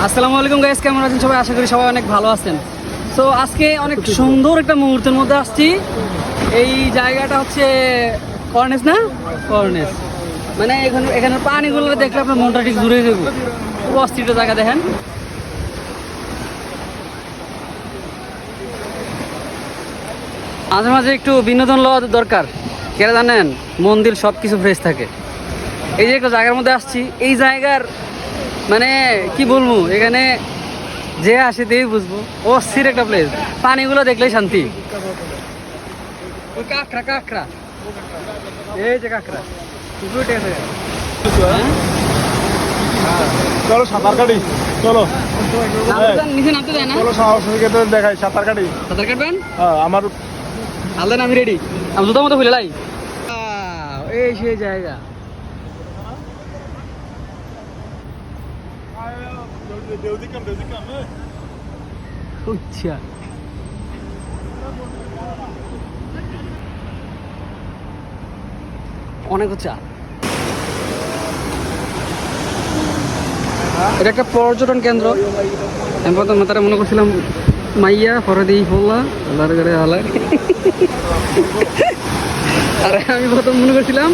আসসালামু আলাইকুম গাইস, কেমন আছেন সবাই? আশা করি সবাই অনেক ভালো আছেন। সো আজকে অনেক সুন্দর একটা মুহূর্তের মধ্যে আসছি। এই জায়গাটা হচ্ছে কর্নেস না, কর্নেস মানে এখানের পানিগুলো দেখলে আপনার মনটা ঠিক ঘুরে যাবে। খুব অস্থির জায়গা দেখেন। মাঝে মাঝে একটু বিনোদন লওয়া দরকার, কেন জানেন? মন দিল সব কিছু ফ্রেশ থাকে। এই যে একটা জায়গার মধ্যে আসছি, এই জায়গার মানে কি বলবো, এখানে যে আসে তেই বুঝবো অস্থির একটা প্লেস। পানিগুলো দেখলেই শান্তি। ওই কাঁকড়া কাঁকড়া, এই যে কাঁকড়া চলো সাঁতার কাটি, চলো নিচে নামতে দেয় না। চলো সাহসিকতা দেখাই, সাঁতার কাটি। সাঁতার কাটবেন? আমার আলদেন, আমি রেডি। আমি জুতার মতো খুলে লাই। এই সেই জায়গা। আচ্ছা, অনেক উঁচা। এটা একটা পর্যটন কেন্দ্র। আমি প্রথম তারা মনে করছিলাম মাইয়া, পরে দিই ফোলা আল্লাহর ঘরে আলার। আরে আমি প্রথম মনে করছিলাম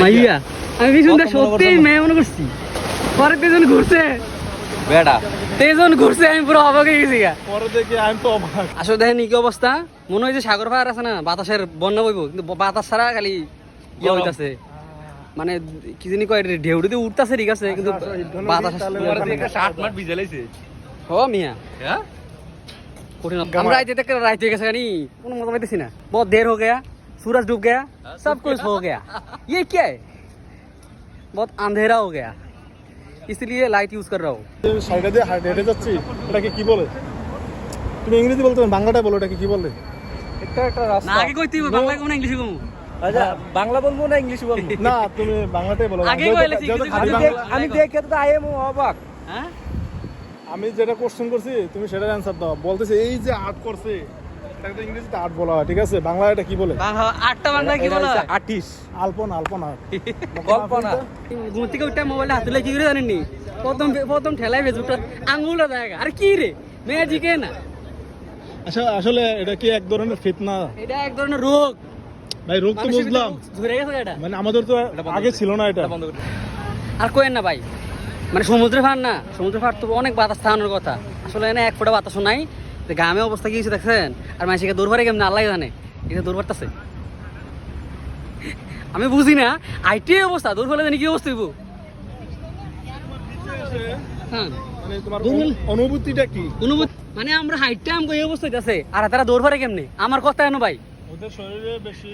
মাইয়া, আমি পিছনটা সত্যি মেয়ে মনে করছি। পরে তেজন ঘুরছে, বেড়া তেজন ঘুরছে, আমি পুরো অবাক হয়ে গেছি। পরে দেখি আমি তো অবাক। আসলে দেখেন কি অবস্থা, মনে হয় যে সাগর পাহাড় আছে না, বাতাসের বন্যা বইব, কিন্তু বাতাস ছাড়া খালি ইয়ে হইতাছে, মানে কি জানি কয় ঢেউ দিয়ে উঠতেছে, ঠিক আছে, কিন্তু বাতাস ও মিয়া কঠিন। আমরা রাইতে হয়ে গেছে, কোনো মজা পাইতেছি না। বহুত দের हो गया, सूरज डूब गया, सब कुछ हो गया। ये क्या है? बहुत अंधेरा हो गया, इसलिए लाइट यूज कर रहा हूँ। সাইডে দিয়ে হেঁটে যাচ্ছি, এটাকে কি বলে? তুমি ইংরেজি বলতে পারো, বাংলাটাই বলো, এটাকে কি বলে? এটা একটা না রাস্তা। আগে কইতে হবে, বাংলা কম না ইংলিশে কম? আচ্ছা, বাংলা বলবো না ইংলিশ বলবো? না, তুমি বাংলাটাই বলো। আগে কইলে ঠিক যেহেতু আছে। খাঁটি আমি দেখে তো আই এম অবাক। হ্যাঁ, আমি যেটা কোশ্চেন করছি তুমি সেটার অ্যান্সার দাও। বলতেছে এই যে আর্ট করছে, এটাকে তো ইংরেজিতে আর্ট বলা হয়, ঠিক আছে? বাংলা এটা কি বলে? আটটা বাংলা কি বলা হয়? আর্টিস্ট, আলপনা, আলপনা। কল্পনা। ঘুম থেকে উঠে মোবাইলটা হাতে কি করে জানেননি? প্রথম ঠেলায় ফেসবুকটা আঙুলটা জায়গা। আরে কি রে, ম্যাজিকে না। আচ্ছা, আসলে এটা কি এক ধরনের ফিতনা? এটা এক ধরনের রোগ ভাই, রোগ তো বুঝলাম, ধরে গেছে এটা। মানে আমাদের তো আগে ছিল না এটা। আর কোয়েন না ভাই, মানে সমুদ্রে ফার না, সমুদ্রে ফার তো অনেক বাতাস থাকানোর কথা। আসলে এনে এক ফোঁটা বাতাসও নাই। গ্রামে অবস্থা কি হয়েছে দেখছেন? আর মানুষকে দৌড় ভারে কেমন আল্লাহ জানে, এটা দৌড় পারতেছে। আমি বুঝি না আইটি অবস্থা, দৌড় ফেলে জানি কি অবস্থা হইব। হ্যাঁ, মানে তোমার অনুভূতিটা কি? মানে আমরা হাইটটা আমাকে এই অবস্থা হইতেছে, আর তারা দৌড় ভারে কেমনে? আমার কথা এনো ভাই। ওদের শরীরে বেশি